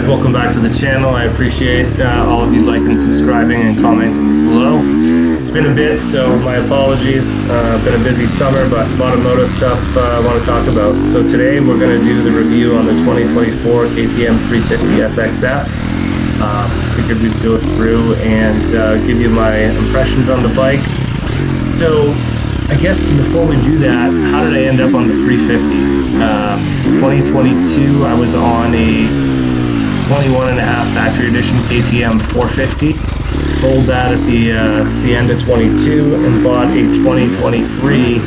guys, welcome back to the channel. I appreciate all of you liking, subscribing, and commenting below. It's been a bit, so my apologies. Been a busy summer, but a lot of moto stuff I want to talk about. So today we're going to do the review on the 2024 KTM 350Sxf. Figured we'd go through and give you my impressions on the bike. So I guess before we do that, how did I end up on the 350? 2022, I was on a 21.5 factory edition KTM 450. Sold that at the end of 22 and bought a 2023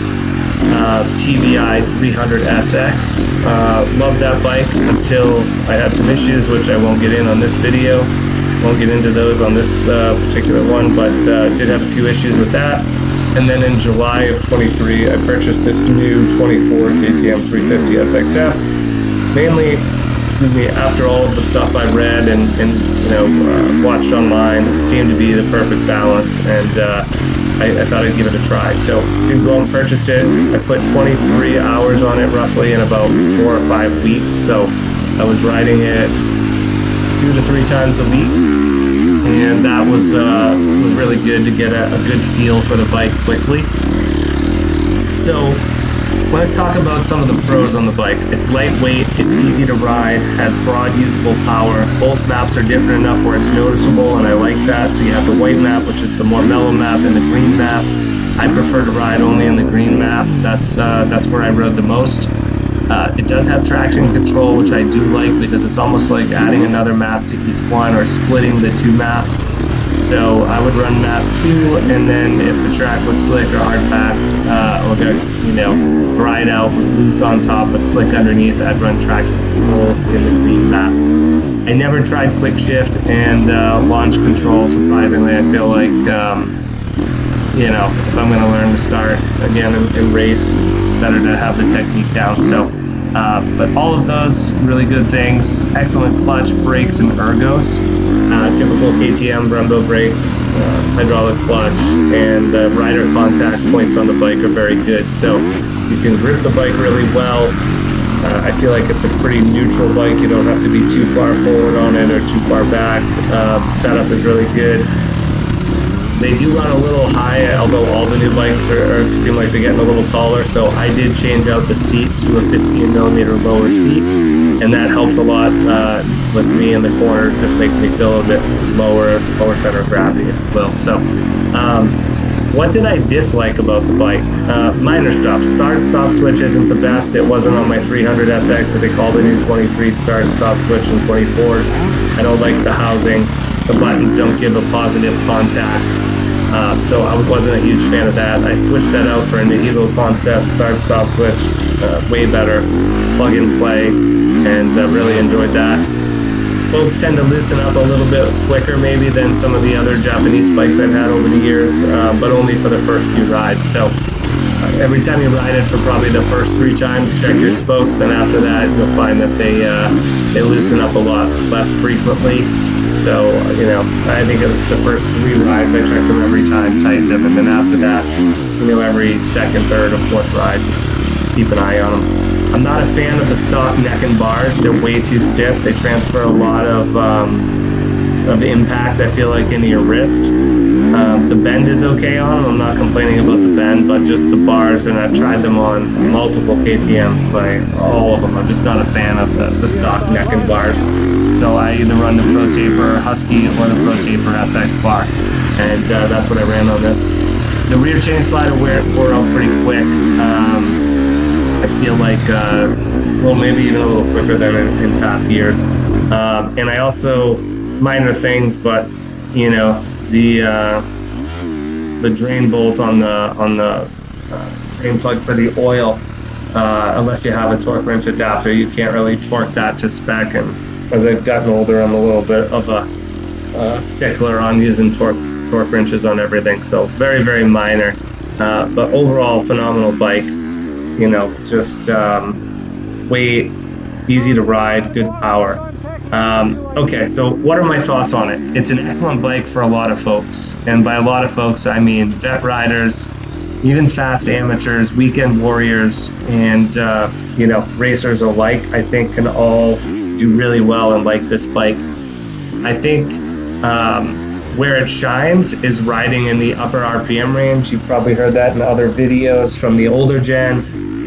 TBI 300SX. Loved that bike until I had some issues, which I won't get in on this video. Won't get into those on this particular one, but did have a few issues with that. And then in July of 23, I purchased this new 24 KTM 350Sxf. Mainly, after all of the stuff I read and watched online, it seemed to be the perfect balance, and I thought I'd give it a try. So did go and purchase it. I put 23 hours on it roughly in about 4 or 5 weeks. So I was riding it 2 to 3 times a week. And that was really good to get a good feel for the bike quickly. So let's talk about some of the pros on the bike. It's lightweight, it's easy to ride, has broad usable power. Both maps are different enough where it's noticeable, and I like that. So you have the white map, which is the more mellow map, and the green map. I prefer to ride only in the green map. That's where I rode the most. It does have traction control, which I do like because it's almost like adding another map to each one or splitting the 2 maps. So I would run map 2, and then if the track was slick or hard packed, or got, dried out with loose on top but slick underneath, I'd run traction control in the green map. I never tried quick shift and launch control. Surprisingly, I feel like if I'm going to learn to start again in race, it's better to have the technique down. So, but all of those really good things. Excellent clutch, brakes, and ergos. Typical KTM Brembo brakes, hydraulic clutch, and rider contact points on the bike are very good. So you can grip the bike really well. I feel like it's a pretty neutral bike. You don't have to be too far forward on it or too far back. Setup is really good. They do run a little high, although all the new bikes seem like they're getting a little taller. So I did change out the seat to a 15mm lower seat, and that helps a lot with me in the corner. Just makes me feel a bit lower center of gravity, if you will. So what did I dislike about the bike? Minor stuff. Start-stop switch isn't the best. It wasn't on my 300SX, so they called the new 23 start-stop switch in 24s. I don't like the housing. The buttons don't give a positive contact, so I wasn't a huge fan of that. I switched that out for a Nihilo concept start-stop switch, way better, plug and play, and really enjoyed that. Both tend to loosen up a little bit quicker maybe than some of the other Japanese bikes I've had over the years, but only for the first few rides. So every time you ride it for probably the first 3 times, check your spokes. Then after that, you'll find that they loosen up a lot less frequently. So, I think it was the first 3 rides, I checked them every time, tightened them, and then after that, every second, third, or fourth ride, just keep an eye on them. I'm not a fan of the stock neck and bars. They're way too stiff. They transfer a lot of impact, I feel like, into your wrist. The bend is okay on them. I'm not complaining about the bend, but just the bars, and I've tried them on multiple KTMs by all of them. I'm just not a fan of the stock neck and bars. So I either run the Pro Taper Husky or the Pro Taper SX bar, and that's what I ran on this. The rear chain slider wore out pretty quick. I feel like, maybe even a little quicker than in past years. And I also, minor things, but the drain bolt on the drain plug for the oil, unless you have a torque wrench adapter, you can't really torque that to spec. And as I've gotten older, I'm a little bit of a stickler on using torque wrenches on everything. So very, very minor, but overall phenomenal bike. Just weight, easy to ride, good power. Okay, so what are my thoughts on it? It's an excellent bike for a lot of folks, and by a lot of folks I mean vet riders, even fast amateurs, weekend warriors, and racers alike. I think can all do really well and like this bike. I think where it shines is riding in the upper RPM range. You've probably heard that in other videos from the older gen.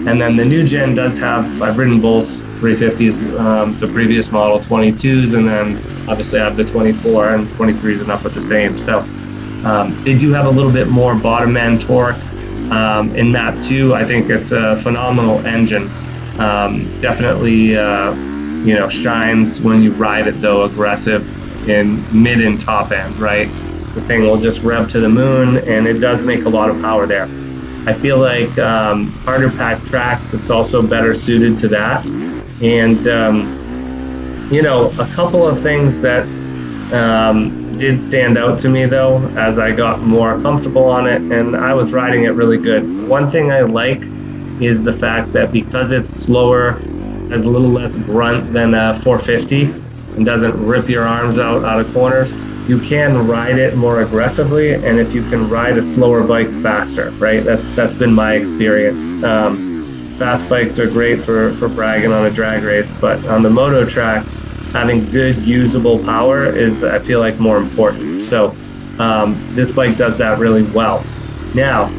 And then the new gen does have, I've ridden both 350s, the previous model 22s, and then obviously I have the 24 and 23s and up with the same. So they do have a little bit more bottom end torque. In map 2, I think it's a phenomenal engine. Definitely, shines when you ride it though, aggressive in mid and top end, right? The thing will just rev to the moon, and it does make a lot of power there. I feel like harder packed tracks, it's also better suited to that. And, a couple of things that did stand out to me though, as I got more comfortable on it, and I was riding it really good. One thing I like is the fact that because it's slower, has a little less grunt than a 450, and doesn't rip your arms out of corners, you can ride it more aggressively, and if you can ride a slower bike faster, right? That's been my experience. Fast bikes are great for bragging on a drag race, but on the moto track, having good usable power is, I feel like, more important. So this bike does that really well. Now,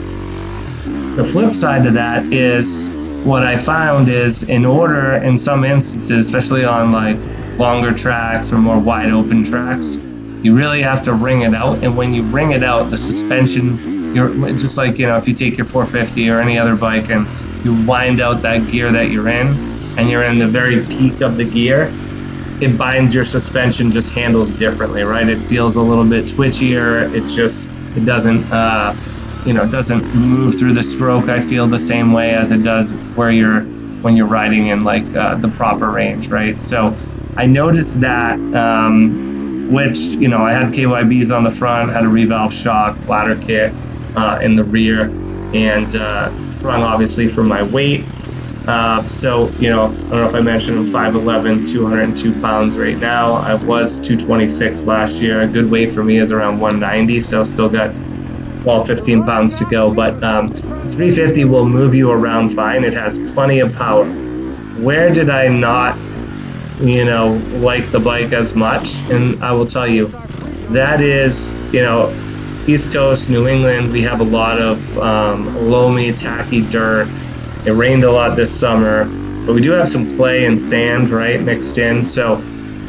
the flip side to that is what I found is in order, in some instances, especially on like longer tracks or more wide open tracks, you really have to wring it out. And when you wring it out, the suspension, you're just like, if you take your 450 or any other bike and you wind out that gear that you're in, and you're in the very peak of the gear, it binds your suspension, just handles differently, right? It feels a little bit twitchier. It doesn't, doesn't move through the stroke, I feel, the same way as it does when you're riding in like the proper range, right? So I noticed that, which, I had KYBs on the front, had a revalve shock, bladder kit in the rear, and sprung obviously from my weight. So, I don't know if I mentioned I'm 5'11", 202 pounds right now. I was 226 last year. A good weight for me is around 190, so still got 12, 15 pounds to go. But 350 will move you around fine. It has plenty of power. Where did I not, like the bike as much? And I will tell you, that is, East Coast, New England, we have a lot of loamy, tacky dirt. It rained a lot this summer, but we do have some clay and sand, right, mixed in. So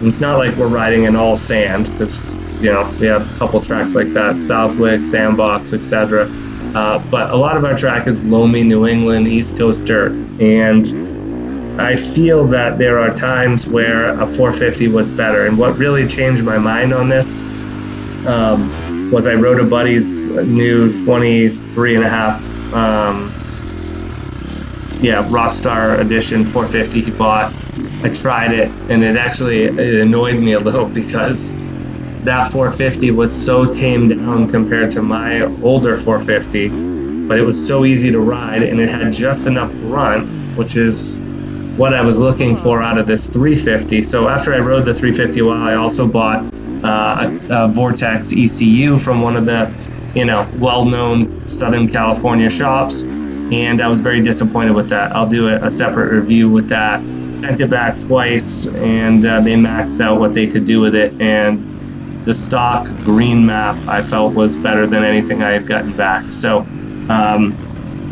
it's not like we're riding in all sand, because, we have a couple tracks like that, Southwick, Sandbox, etc. But a lot of our track is loamy, New England, East Coast dirt. And I feel that there are times where a 450 was better. And what really changed my mind on this was I rode a buddy's new 23.5 Rockstar Edition 450 he bought. I tried it, and it annoyed me a little because that 450 was so tamed down compared to my older 450, but it was so easy to ride, and it had just enough grunt, which is what I was looking for out of this 350. So after I rode the 350 while, I also bought a Vortex ECU from one of the well-known Southern California shops, and I was very disappointed with that. I'll do a separate review with that. Sent it back twice, and they maxed out what they could do with it, and the stock green map I felt was better than anything I had gotten back. So I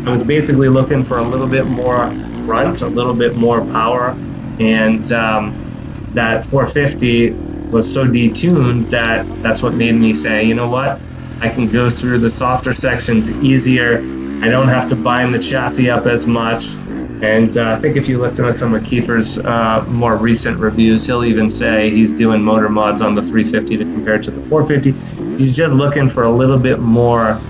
was basically looking for a little bit more grunt, a little bit more power, and that 450 was so detuned that that's what made me say, you know what, I can go through the softer sections easier. I don't have to bind the chassis up as much. And I think if you listen to some of Kiefer's more recent reviews, he'll even say he's doing motor mods on the 350 to compare to the 450. He's just looking for a little bit more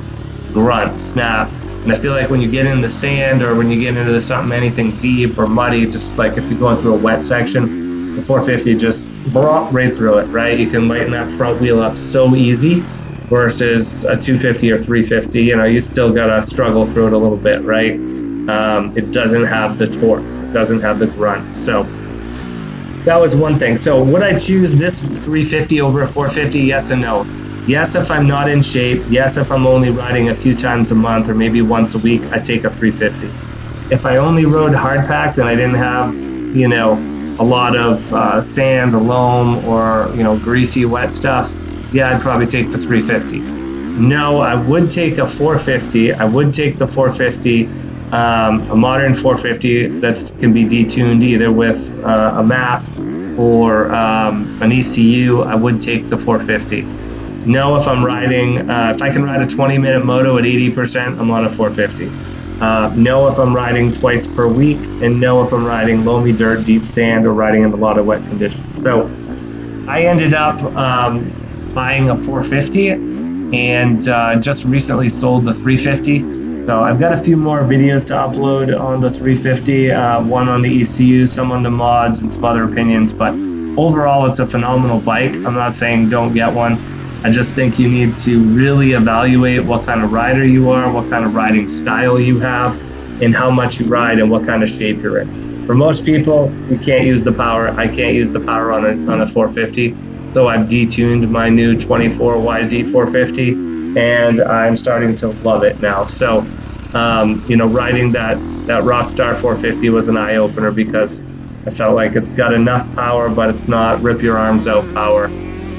grunt, snap. And I feel like when you get into sand, or when you get into anything deep or muddy, just like if you're going through a wet section, the 450 just right through it, right? You can lighten that front wheel up so easy, versus a 250 or 350, you still gotta struggle through it a little bit, right? It doesn't have the torque, it doesn't have the grunt. So that was one thing. So would I choose this 350 over a 450? Yes and no. Yes, if I'm not in shape. Yes, if I'm only riding a few times a month or maybe once a week, I take a 350. If I only rode hard packed and I didn't have, a lot of sand, loam, or greasy, wet stuff, yeah, I'd probably take the 350. No, I would take a 450. I would take the 450, a modern 450 that can be detuned either with a map or an ECU. I would take the 450. No, if I'm riding, if I can ride a 20-minute moto at 80%, I'm on a 450. No, if I'm riding twice per week, and no, if I'm riding loamy dirt, deep sand, or riding in a lot of wet conditions. So I ended up buying a 450 and just recently sold the 350. So I've got a few more videos to upload on the 350, one on the ECU, some on the mods, and some other opinions. But overall, it's a phenomenal bike. I'm not saying don't get one. I just think you need to really evaluate what kind of rider you are, what kind of riding style you have, and how much you ride and what kind of shape you're in. For most people, you can't use the power. I can't use the power on a 450. So I've detuned my new 24 YZ 450, and I'm starting to love it now. So, riding that Rockstar 450 was an eye opener because I felt like it's got enough power, but it's not rip your arms out power.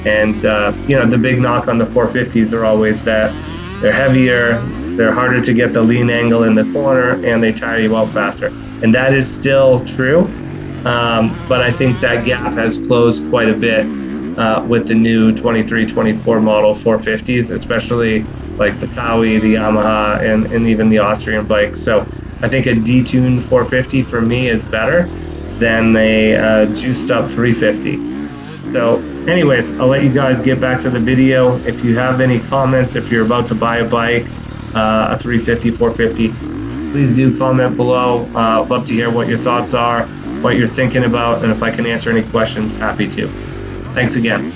And the big knock on the 450s are always that they're heavier, they're harder to get the lean angle in the corner, and they tire you out faster. And that is still true, but I think that gap has closed quite a bit with the new 23, 24 model 450s, especially like the Kawi, the Yamaha, and even the Austrian bikes. So I think a detuned 450 for me is better than a juiced up 350. So anyways, I'll let you guys get back to the video. If you have any comments, if you're about to buy a bike, a 350, 450, please do comment below. I'd love to hear what your thoughts are, what you're thinking about, and if I can answer any questions, happy to. Thanks again.